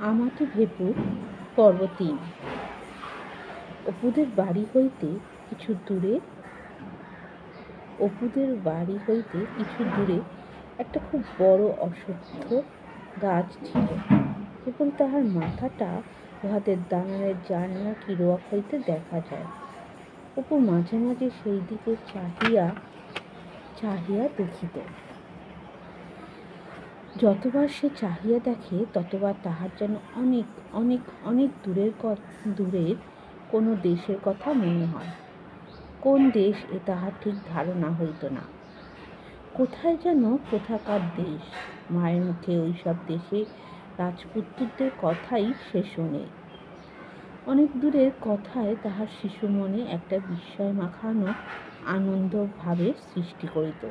আমাকে ভেপু পর্ব ৩। অপুদের বাড়ি হইতে কিছু দূরে একটা খুব বড় অশ্বত্থ গাছ ছিল, এবং তাহার মাথাটা উহাদের দালানের জানলা কিরোয়াক হইতে দেখা যায়। অপু মাঝে মাঝে সেই দিকে চাহিয়া দেখিত। যতবার সে চাহিয়া দেখে, ততবার তাহার যেন অনেক অনেক অনেক দূরের কোনো দেশের কথা মনে হয়। কোন দেশ এ তাহার ঠিক ধারণা হইত না। কোথায় যেন কোথাকার দেশ। মায়ের মুখে ওইসব দেশে রাজপুত্রদের কথাই সে শোনে। অনেক দূরের কথায় তাহার শিশু মনে একটা বিস্ময় মাখানো আনন্দ ভাবের সৃষ্টি করিত,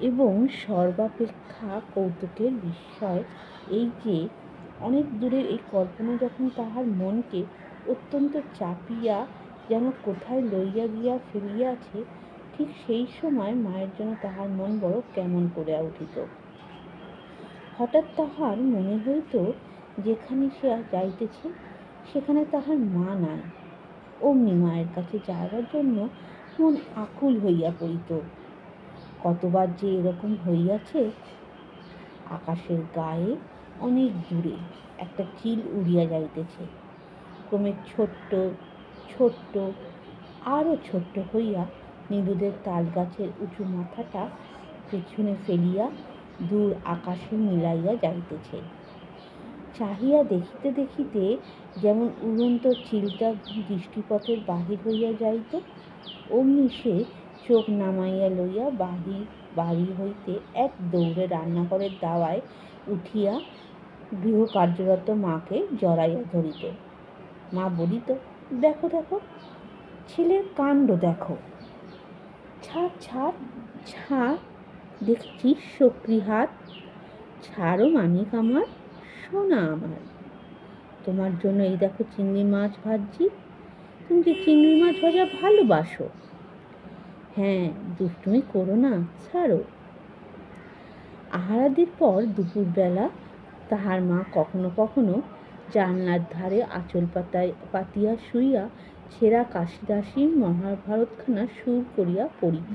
এবং সর্বাপেক্ষা কৌতুকের বিষয় এই যে, অনেক দূরের এই কল্পনা যখন তাহার মনকে অত্যন্ত চাপিয়া যেন কোথায় লইয়া গিয়া ফেলিয়াছে, ঠিক সেই সময় মায়ের জন্য তাহার মন বড় কেমন করিয়া উঠিত। হঠাৎ তাহার মনে হইত, যেখানে সে যাইতেছে সেখানে তাহার মা নাই। অমনি মায়ের কাছে যাইবার জন্য মন আকুল হইয়া পড়িত। কতবার যে এরকম হইয়াছে। আকাশের গায়ে অনেক দূরে একটা চিল উড়িয়া যাইতেছে, ক্রমে ছোট্ট ছোট্ট আরো ছোট্ট হইয়া নীলুদের তাল গাছের উঁচু মাথাটা পেছনে ফেলিয়া দূর আকাশে মিলাইয়া যাইতেছে। চাহিয়া দেখিতে দেখিতে যেমন উড়ন্ত চিলটা দৃষ্টিপথের বাহির হইয়া যাইত, অমনি সে চোখ নামাইয়া লইয়া বাড়ি হইতে এক দৌড়ে রান্নাঘরের দাওয়ায় উঠিয়া গৃহ কার্যরত মাকে জড়াইয়া ধরিত। মা বলিত, দেখো দেখো, ছেলের কাণ্ড দেখো। ছাড়, দেখছিস সক্রি হাত, ছাড়ো মানিক আমার, সোনা আমার। তোমার জন্য এই দেখো চিংড়ি মাছ ভাজছি। তুমি যে চিংড়ি মাছ ভাজা ভালোবাসো। হ্যাঁ, দুষ্টুমি করো না, ছাড়ো। আহারাদির পর দুপুরবেলা তাহার মা কখনো কখনো জানলার ধারে আঁচল পাতিয়া শুইয়া ছেঁড়া কাশিদাসী মহাভারতখানা সুর করিয়া পড়িত।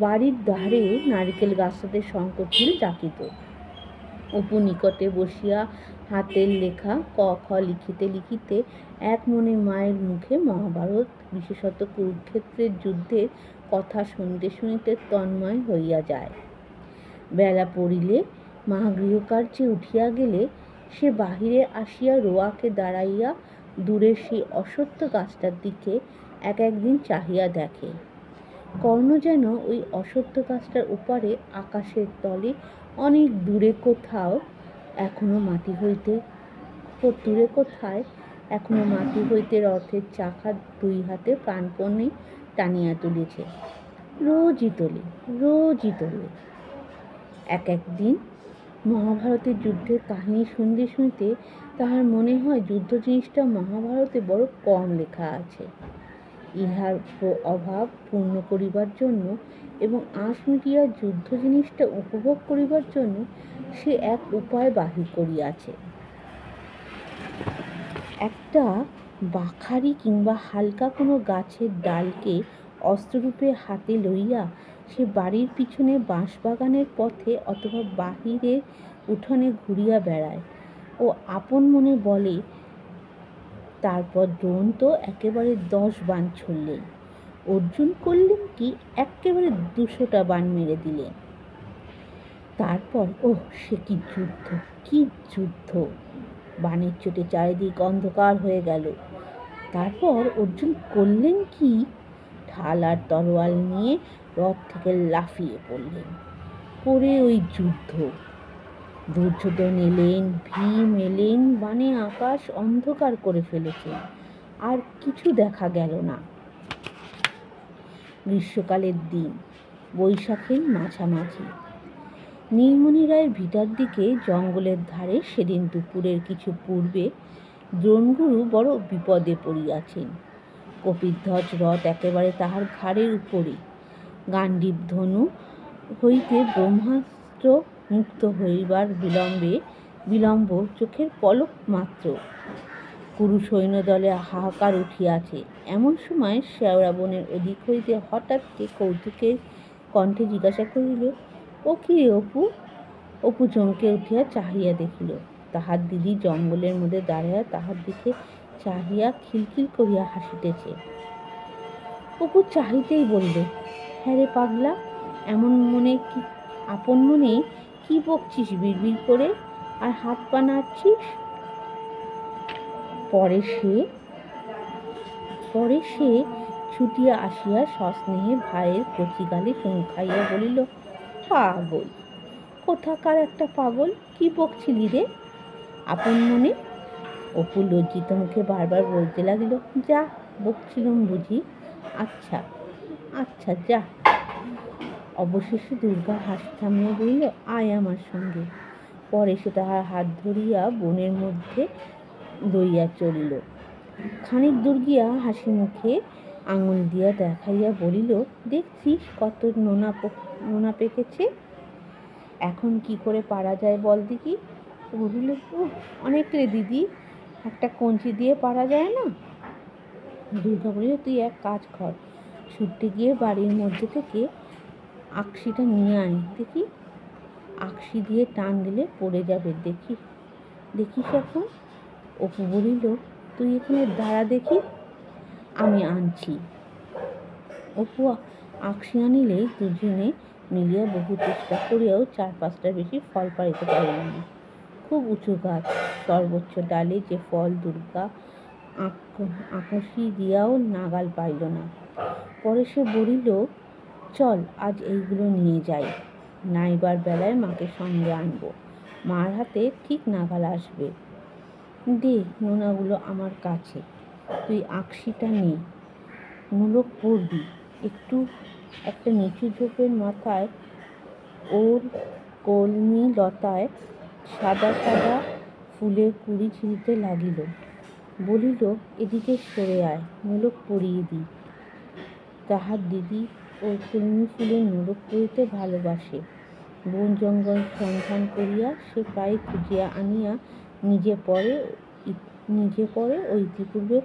বাড়ির ধারে নারিকেল গাছটাতে শঙ্খচিল ডাকিত। অপু নিকটে বসিয়া হাতের লেখা ক খ লিখিতে লিখিতে এক মনে মায়ের মুখে মহাভারত, বিশেষত কুরুক্ষেত্রের যুদ্ধের কথা শুনিতে তন্ময় হইয়া যায়। বেলা পড়িলে মা গৃহকার্যে উঠিয়া গেলে সে বাহিরে আসিয়া রোয়াকে দাঁড়াইয়া দূরের সেই অশ্বত্থ গাছটার দিকে একদিন চাহিয়া দেখে। কর্ণ যেন ওই অশ্বত্থ গাছটার উপারে আকাশের তলে অনেক দূরে কোথায় এখনো মাটি হইতে রথের চাকা দুই হাতে প্রাণপণে টানিয়া তুলেছে। রোজই তোলে। একদিন মহাভারতের যুদ্ধের কাহিনী শুনতে তাহার মনে হয় যুদ্ধ জিনিসটা মহাভারতে বড় কম লেখা আছে। ইহার অভাব পূর্ণ করিবার জন্য এবং আঁচ মিটিয়া যুদ্ধ জিনিসটা উপভোগ করিবার জন্য সে এক উপায় বাহির করিয়াছে। একটা বাখারি কিংবা হালকা কোনো গাছের ডালকে অস্ত্ররূপে হাতে লইয়া সে বাড়ির পিছনে বাঁশবাগানের পথে অথবা বাহিরের উঠোনে ঘুরিয়া বেড়ায় ও আপন মনে বলে, তারপর দ্রোণ তো একেবারে 10 বাণ ছুড়লেন, অর্জুন করলেন কি একেবারে 200টা বাণ মেরে দিলেন। তারপর সে কি যুদ্ধ! বাণের চোটে চারিদিক অন্ধকার হয়ে গেল। তারপর অর্জুন করলেন কি, ঢাল আর তরোয়াল নিয়ে রথ থেকে লাফিয়ে পড়লেন। পড়ে ওই যুদ্ধ। দুর্যোধন এলেন, ভীম এলেন, বাণে আকাশ অন্ধকার করে ফেলেছেন, আর কিছু দেখা গেল না। গ্রীষ্মকালের দিন, বৈশাখের মাঝামাঝি। নীলমণি রায়ের ভিটার দিকে জঙ্গলের ধারে সেদিন দুপুরের কিছু পূর্বে দ্রোণগুরু বড় বিপদে পড়িয়াছেন। কপিধ্বজ রথ একেবারে তাহার ঘাড়ের উপরে। গান্ডীব ধনু হইতে ব্রহ্মাস্ত্র মুক্ত হইবার বিলম্বে বিলম্ব চোখের পলক মাত্র। কুরু সৈন্যদলে হাহাকার উঠিয়াছে। এমন সময় শেওড়া বনের ওদিক হইতে হঠাৎ কে কৌতুকের কণ্ঠে জিজ্ঞাসা করিল, ও কি রে অপু? অপু চমকে উঠিয়া চাহিয়া দেখিল তাহার দিদি জঙ্গলের মধ্যে দাঁড়াইয়া তাহার দিকে চাহিয়া খিলখিল করিয়া হাসিতেছে। অপু চাহিতেই বলিল, হ্যাঁ রে পাগলা, এমন মনে কি আপন মনে কি বকছিস বিড়বিড় করে আর হাত পা নাড়ছিস? পরে সে ছুটিয়া আসিয়া সস্নেহে ভাইয়ের কচি গালে চুমু খাইয়া বলিল, পাগল কোথাকার একটা পাগল, কি বকছিলি রে আপন মনে? অপু লজ্জিত মুখে বারবার বলতে লাগিল, যা বকছিলুম বুঝি, আচ্ছা আচ্ছা যা। অবশেষে দুর্গা হাসি থামিয়া বলিল, আয় আমার সঙ্গে। পরে সে তাহার হাত ধরিয়া বনের মধ্যে লইয়া চলিল। খানিক দূর গিয়া হাসি মুখে আঙুল দিয়া দেখাইয়া বলিল, দেখছিস কত নোনা পেকেছে, এখন কি করে পারা যায় বল দেখি? বলিল, অনেক রে দিদি, একটা কঞ্চি দিয়ে পারা যায় না? দুর্গা বলিল, তুই এক কাজ কর, ছুটতে গিয়ে বাড়ির মধ্যে থেকে আকশিটা নিয়ে আয় দেখি, আকশি দিয়ে টান দিলে পড়ে যাবে, দেখিস এখন। অপু বলিল, তুই এখানে দাঁড়া দেখি, আমি আনছি। অপু আকশি আনিলে দুজনে মিলিয়া বহু চেষ্টা করিয়াও 4-5টার বেশি ফল পাড়িতে পারিল না। খুব উঁচু গাছ, সর্বোচ্চ ডালে যে ফল দুর্গা আকশি দিয়াও নাগাল পাইল না। পরে সে বলিল, চল আজ এইগুলো নিয়ে যাই, নাইবার বেলায় মাকে সঙ্গে আনবো, মার হাতে ঠিক নাগাল আসবে। দে নোনাগুলো আমার কাছে, তুই আকশিটা নে, নোলক পড়বি একটু। একটা নিচু ঝোপের মাথায় ওর কলমি লতায় সাদা সাদা ফুলের কুড়ি ছিঁড়িতে লাগিল। বলিল, এদিকে সরে আয়, নোলক পরিয়ে দিই। তাহার দিদি ওই কলমি ফুলের নোলক পরিতে ভালোবাসে। বন জঙ্গল সন্ধান করিয়া সে প্রায় খুঁজিয়া আনিয়া নিজে পরে ও ইতিপূর্বে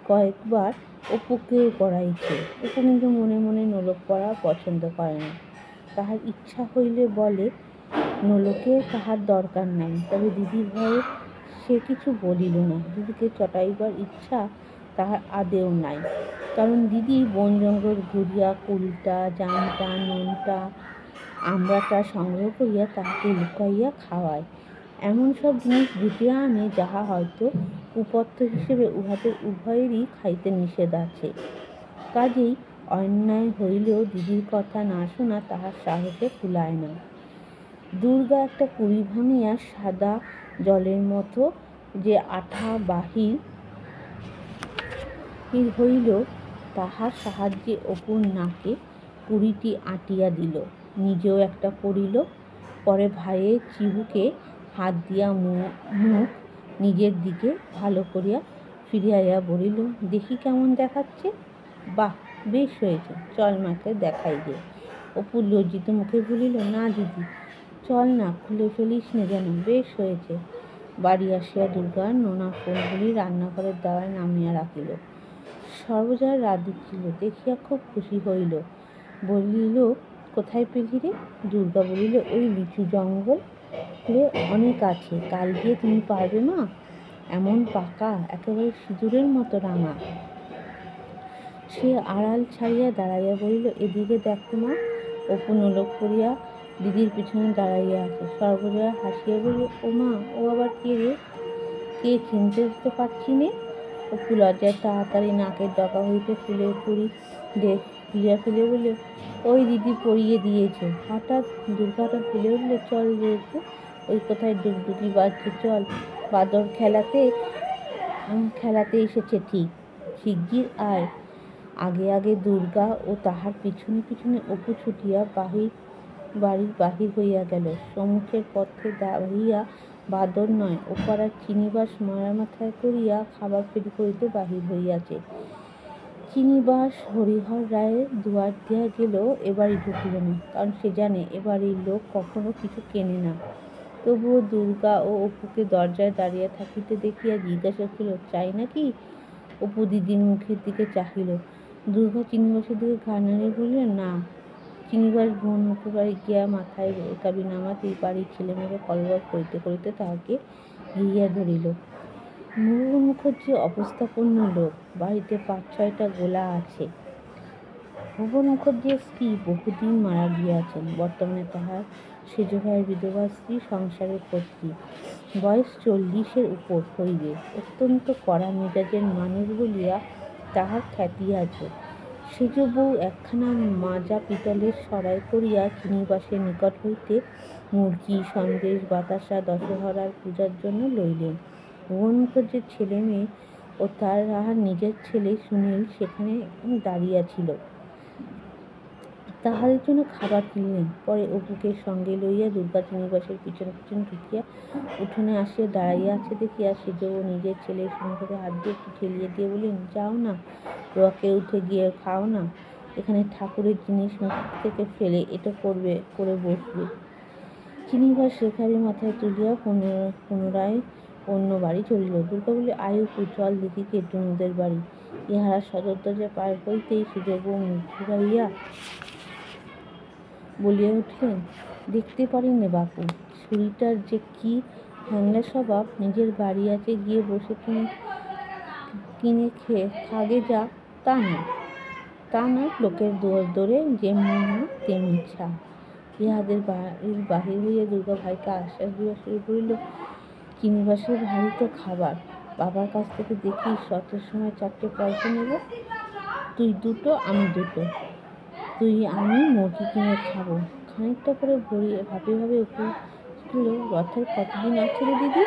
কয়েকবার অপুকেও পড়াইছে। অপু কিন্তু মনে মনে নোলক পরা পছন্দ করে না। তাহার ইচ্ছা হইলে বলে, নোলকের তাহার দরকার নাই, তবে দিদির ভয়ে সে কিছু বলিল না। দিদিকে চটাইবার ইচ্ছা তাহার আদেও নাই, কারণ দিদি বন জঙ্গল ঘুরিয়া কুলটা, জামটা, নুনটা, আমড়াটা সংগ্রহ করিয়া তাহাকে লুকাইয়া খাওয়ায়। এমন সব জিনিস জুটিয়া আনে যাহা হয়তো কুপথ্য হিসেবে উহাদের উভয়েরই খাইতে নিষেধ আছে। কাজেই অন্যায় হইলেও দিদির কথা না শোনা তাহার সাহসে কুলায় না। দুর্গা একটা কুড়ি ভাঙিয়া সাদা জলের মতো যে আঠা বাহির হইল, তাহার সাহায্যে অপুর নাকে কুড়িটি আঁটিয়া দিল, নিজেও একটা পড়িল। পরে ভাইয়ের চিবুকে হাত দিয়া মুখ নিজের দিকে ভালো করিয়া ফিরিয়াইয়া বলিল, দেখি কেমন দেখাচ্ছে? বাহ, বেশ হয়েছে, চল মাকে দেখাই গে। অপু লজ্জিত মুখে বলিল, না দিদি, চল না, খুলে ফেলিস নে যেন, বেশ হয়েছে। বাড়ি আসিয়া দুর্গা নোনা ফুলগুলি রান্নাঘরের দাওয়ায় নামিয়া রাখিল। সর্বজয়া রাত দিচ্ছিল দেখিয়া খুব খুশি হইল। বলিল, কোথায় পেলি রে? দুর্গা বলিল, ওই লিচু জঙ্গলে অনেক আছে, কাল গিয়ে তুমি পারবে মা, এমন পাকা, একেবারে সিঁদুরের মতো রাঙা। সে আড়াল ছাড়িয়া দাঁড়াইয়া বলিল, এদিকে দেখো মা। অপু নোলক পরিয়া দিদির পিছনে দাঁড়াইয়া আছে। সর্বজয়া হাসিয়া বলিল, ও মা, ও আবার কে রে? কে চিনতে তো পারছি নে। অপু লজ্জায় তাড়াতাড়ি নাকের ডগা হইতে ফুলের কুড়ি খুলিয়া ফেলে বলল, ওই দিদি পরিয়ে দিয়েছে। দুর্গা হঠাৎ বলে উঠল, চল রে অপু, ওই কোথায় ডুগডুগি বাজছে, চল, বাদর খেলাতে এসেছে ঠিক, শিগগির আয়। আগে আগে দুর্গা ও তাহার পিছনে পিছনে অপু ছুটিয়া বাড়ির বাহির হইয়া গেল। সম্মুখের পথে দাঁড়াইয়া বাদর নয়, ও পাড়ার চিনিবাস মাথায় করিয়া খাবার ফেরি করিতে বাহির হইয়াছে। চিনিবাস হরিহর রায়ের দুয়ার দিয়া গেলেও এ বাড়ি ঢুকিল না, কারণ সে জানে এ বাড়ির লোক কখনো কিছু কেনে না। তবুও দুর্গা ও অপুকে দরজায় দাঁড়িয়ে থাকিতে দেখিয়া জিজ্ঞাসা করিল, চাই নাকি? অপু দিদির মুখের দিকে চাহিল। দুর্গা চিনিবাসের দিকে ঘাড় নাড়িয়ে বলিল, না। চিনিবাস ভুবনমুখের বাড়ি গিয়া মাথায় রেকাবি নামাতেই বাড়ির ছেলেমেয়েরা কলরব করিতে করিতে তাহাকে ঘিরিয়া ধরিল। ভুবন মুখার্জি অবস্থাপন্ন লোক, বাড়িতে ৫-৬টা গোলা আছে। ভুবন মুখার্জির স্ত্রী বহুদিন মারা গিয়াছেন। বর্তমানে তাহার সেজ ভাইয়ের বিধবা স্ত্রী সংসারের কর্ত্রী। বয়স ৪০-এর উপর হইবে। অত্যন্ত কড়া মেজাজের মানুষ বলিয়া তাহার খ্যাতি আছে। সেজ বউ একখানা মাজা পিতলের সরাই করিয়া চিনিবাসের নিকট হইতে মুরগি, সন্দেশ, বাতাসা দশহরার পূজার জন্য লইলেন। ভুবন মুখার্জির ছেলে মেয়ে ও তাহার নিজের ছেলে সুনীল সেখানে দাঁড়িয়াছিল। তাহাদের জন্য খাবার কিনিলেন। পরে অপুকে সঙ্গে লইয়া দুর্গা চিনিবাসের পিছন পিছন ঢুকিয়া উঠোনে আসিয়া দাঁড়াইয়া আছে দেখিয়া সেজ বউ নিজের ছেলের সম্মুখে হাত দিয়ে একটু ঠেলিয়া দিয়ে বললেন, যাও না, রকে উঠে গিয়ে খাও না। এখানে ঠাকুরের জিনিস মুখ থেকে ফেলে এটো করে বসবে। চিনিবাস রেখাবি মাথায় তুলিয়া পুনরায় অন্য বাড়ি চলিল। দুর্গা বলে, আয় অপু, চল দেখি কে টুনুদের বাড়ি। ইহারা সদর দরজা পার হইতেই সেজ বউ মুখ ঘুরাইয়া বলিয়া উঠলেন, দেখতে পারি নে বাপু, ছুরিটার যে কি হ্যাংলা স্বভাব। নিজের বাড়ি আছে, গিয়ে বসে কিনে খেয়ে খাগে যা, তা না লোকের দোরে যেমনি না তেমনি ছা। ইহাদের বাড়ির বাহির হইয়া দুর্গা ভাইকে আশ্বাস দিয়া শুরু করিল, চিনিবাসের ভারী তো খাবার, বাবার কাছ থেকে দেখিস রথের সময় 4টে পয়সা নেব। তুই 2টো, আমি 2টো, তুই আমি মুরগি কিনে খাবো। খানিকটা পরে ভাবে অপু বলল, রথের কতদিন আছে রে দিদি?